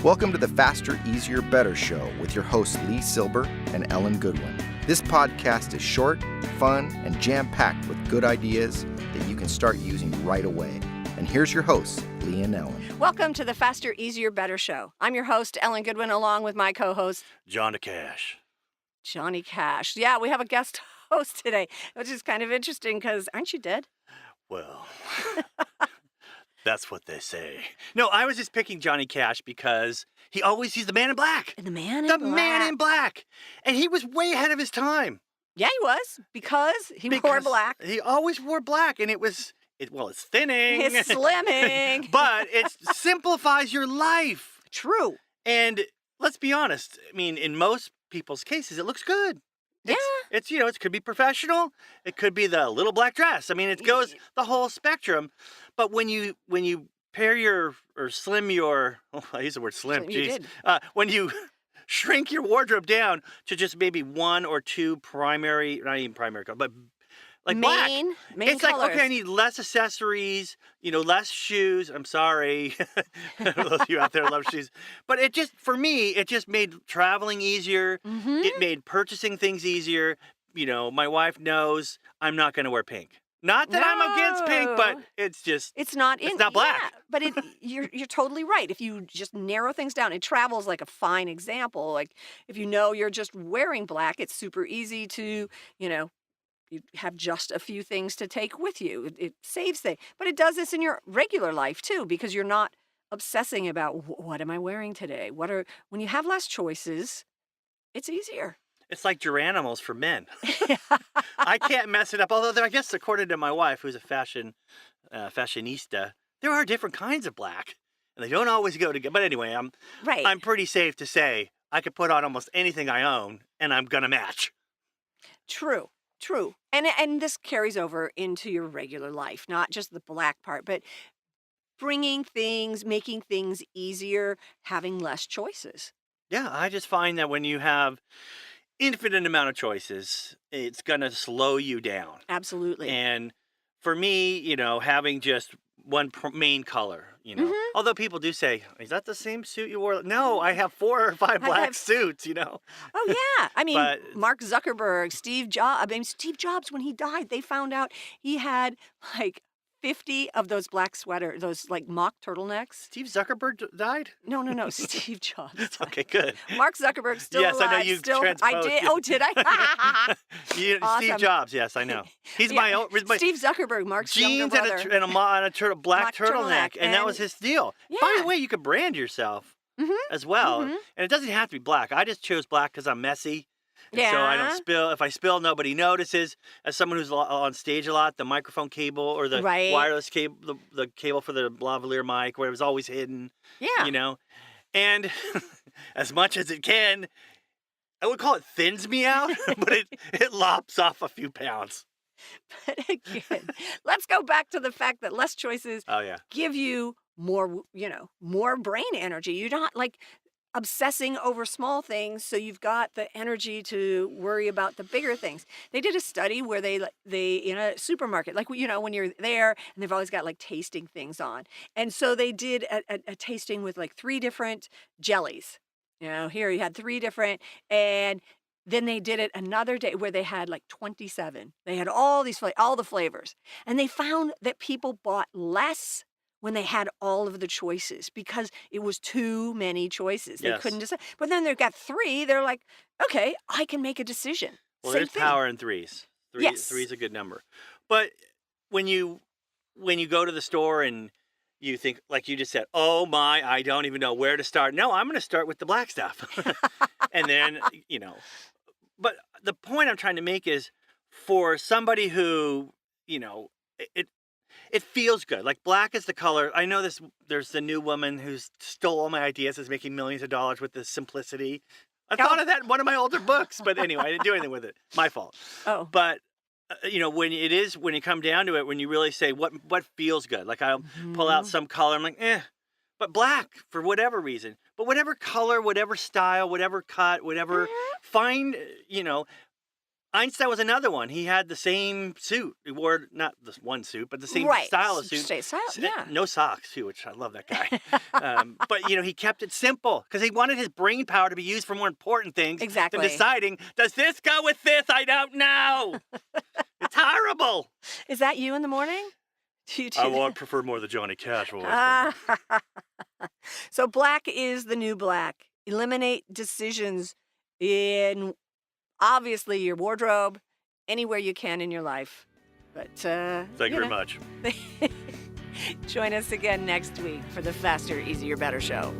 Welcome to the Faster, Easier, Better show with your hosts LeeSilber and Ellen Goodwin. This podcast is short, fun, and jam-packed with good ideas that you can start using right away. And here's your hosts, Lee and Ellen. Welcome to the Faster, Easier, Better show. I'm your host, Ellen Goodwin, along with my co-host, Johnny Cash. Johnny Cash. Yeah, we have a guest host today, which is kind of interesting because aren't you dead? Well, that's what they say. No, I was just picking Johnny Cash because he's the man in black. The man in The black. man in black. And he was way ahead of his time. Yeah, he was because he wore black. He always wore black, and it's thinning. It's slimming. But it simplifies your life. True. And let's be honest. I mean, in most people's cases, it looks good. It's it could be professional. It could be the little black dress. I mean, it goes the whole spectrum. But when you pair slim your, I use the word slim, geez. When you shrink your wardrobe down to just maybe one or two primary, not even primary color, but like black. Main it's colors. like, okay, I need less accessories, less shoes. I'm sorry. Those of you out there love shoes. But for me, it just made traveling easier. Mm-hmm. It made purchasing things easier. My wife knows I'm not going to wear pink. Not that I'm against pink, but it's not black. Yeah, but you're totally right. If you just narrow things down, and travel's like a fine example. Like if you're just wearing black, it's super easy to, you have just a few things to take with you. It saves things. But it does this in your regular life too, because you're not obsessing about what am I wearing today? When you have less choices, it's easier. It's like Geranimals for men. I can't mess it up. Although I guess according to my wife, who's a fashionista, there are different kinds of black, and they don't always go together. But anyway, I'm pretty safe to say I could put on almost anything I own, and I'm gonna match. True. And this carries over into your regular life, not just the black part, but making things easier, having less choices. Yeah, I just find that when you have infinite amount of choices, it's going to slow you down. Absolutely. And for me, having just one main color, although people do say, is that the same suit you wore? No, I have 4 or 5 black suits, Oh, yeah. I mean, Mark Zuckerberg, Steve Jobs, when he died, they found out he had like 50 of those black sweaters, those like mock turtlenecks. Steve Zuckerberg died? No. Steve Jobs died. Okay, good. Mark Zuckerberg's still alive. Yes, I know you transposed. I did. Oh, did I? Awesome. Steve Jobs, yes, I know. He's my Steve Zuckerberg, Mark's younger brother. Jeans and a black turtleneck, and that was his deal. Yeah. By the way, you could brand yourself as well, and it doesn't have to be black. I just chose black because I'm messy. Yeah. So I don't spill. If I spill, nobody notices. As someone who's on stage a lot, the microphone cable or the wireless cable, the cable for the lavalier mic, where it was always hidden. Yeah. And as much as it can, I would call it thins me out, but it lops off a few pounds. But again, let's go back to the fact that less choices give you more brain energy. You're not like obsessing over small things, so you've got the energy to worry about the bigger things. They did a study where they in a supermarket, like when you're there and they've always got like tasting things on, and so they did a tasting with like 3 different jellies. Here you had 3 different, and then they did it another day where they had like 27. They had all the flavors, and they found that people bought less when they had all of the choices because it was too many choices. They couldn't decide. But then they've got 3. They're like, okay, I can make a decision. Well, there's power in 3s. 3 is a good number. But when you go to the store and you think, like you just said, oh my, I don't even know where to start. No, I'm going to start with the black stuff. And then, but the point I'm trying to make is for somebody who, it feels good. Like black is the color. I know there's the new woman who stole all my ideas, is making millions of dollars with the simplicity. I thought of that in one of my older books, but anyway, I didn't do anything with it. My fault. Oh. But when you come down to it, when you really say what feels good, like I'll pull out some color, I'm like, but black for whatever reason. But whatever color, whatever style, whatever cut, whatever, find, Einstein was another one. He had the same suit. He wore not this one suit, but the same Right. style of suit. Straight style, yeah. No socks, too, which I love that guy. But, he kept it simple because he wanted his brain power to be used for more important things Exactly. than deciding, does this go with this? I don't know. It's horrible. Is that you in the morning? Do you do I prefer more the Johnny Cash voice. So black is the new black. Eliminate decisions in, obviously, your wardrobe, anywhere you can in your life. But Thank you very much. Join us again next week for the Faster, Easier, Better show.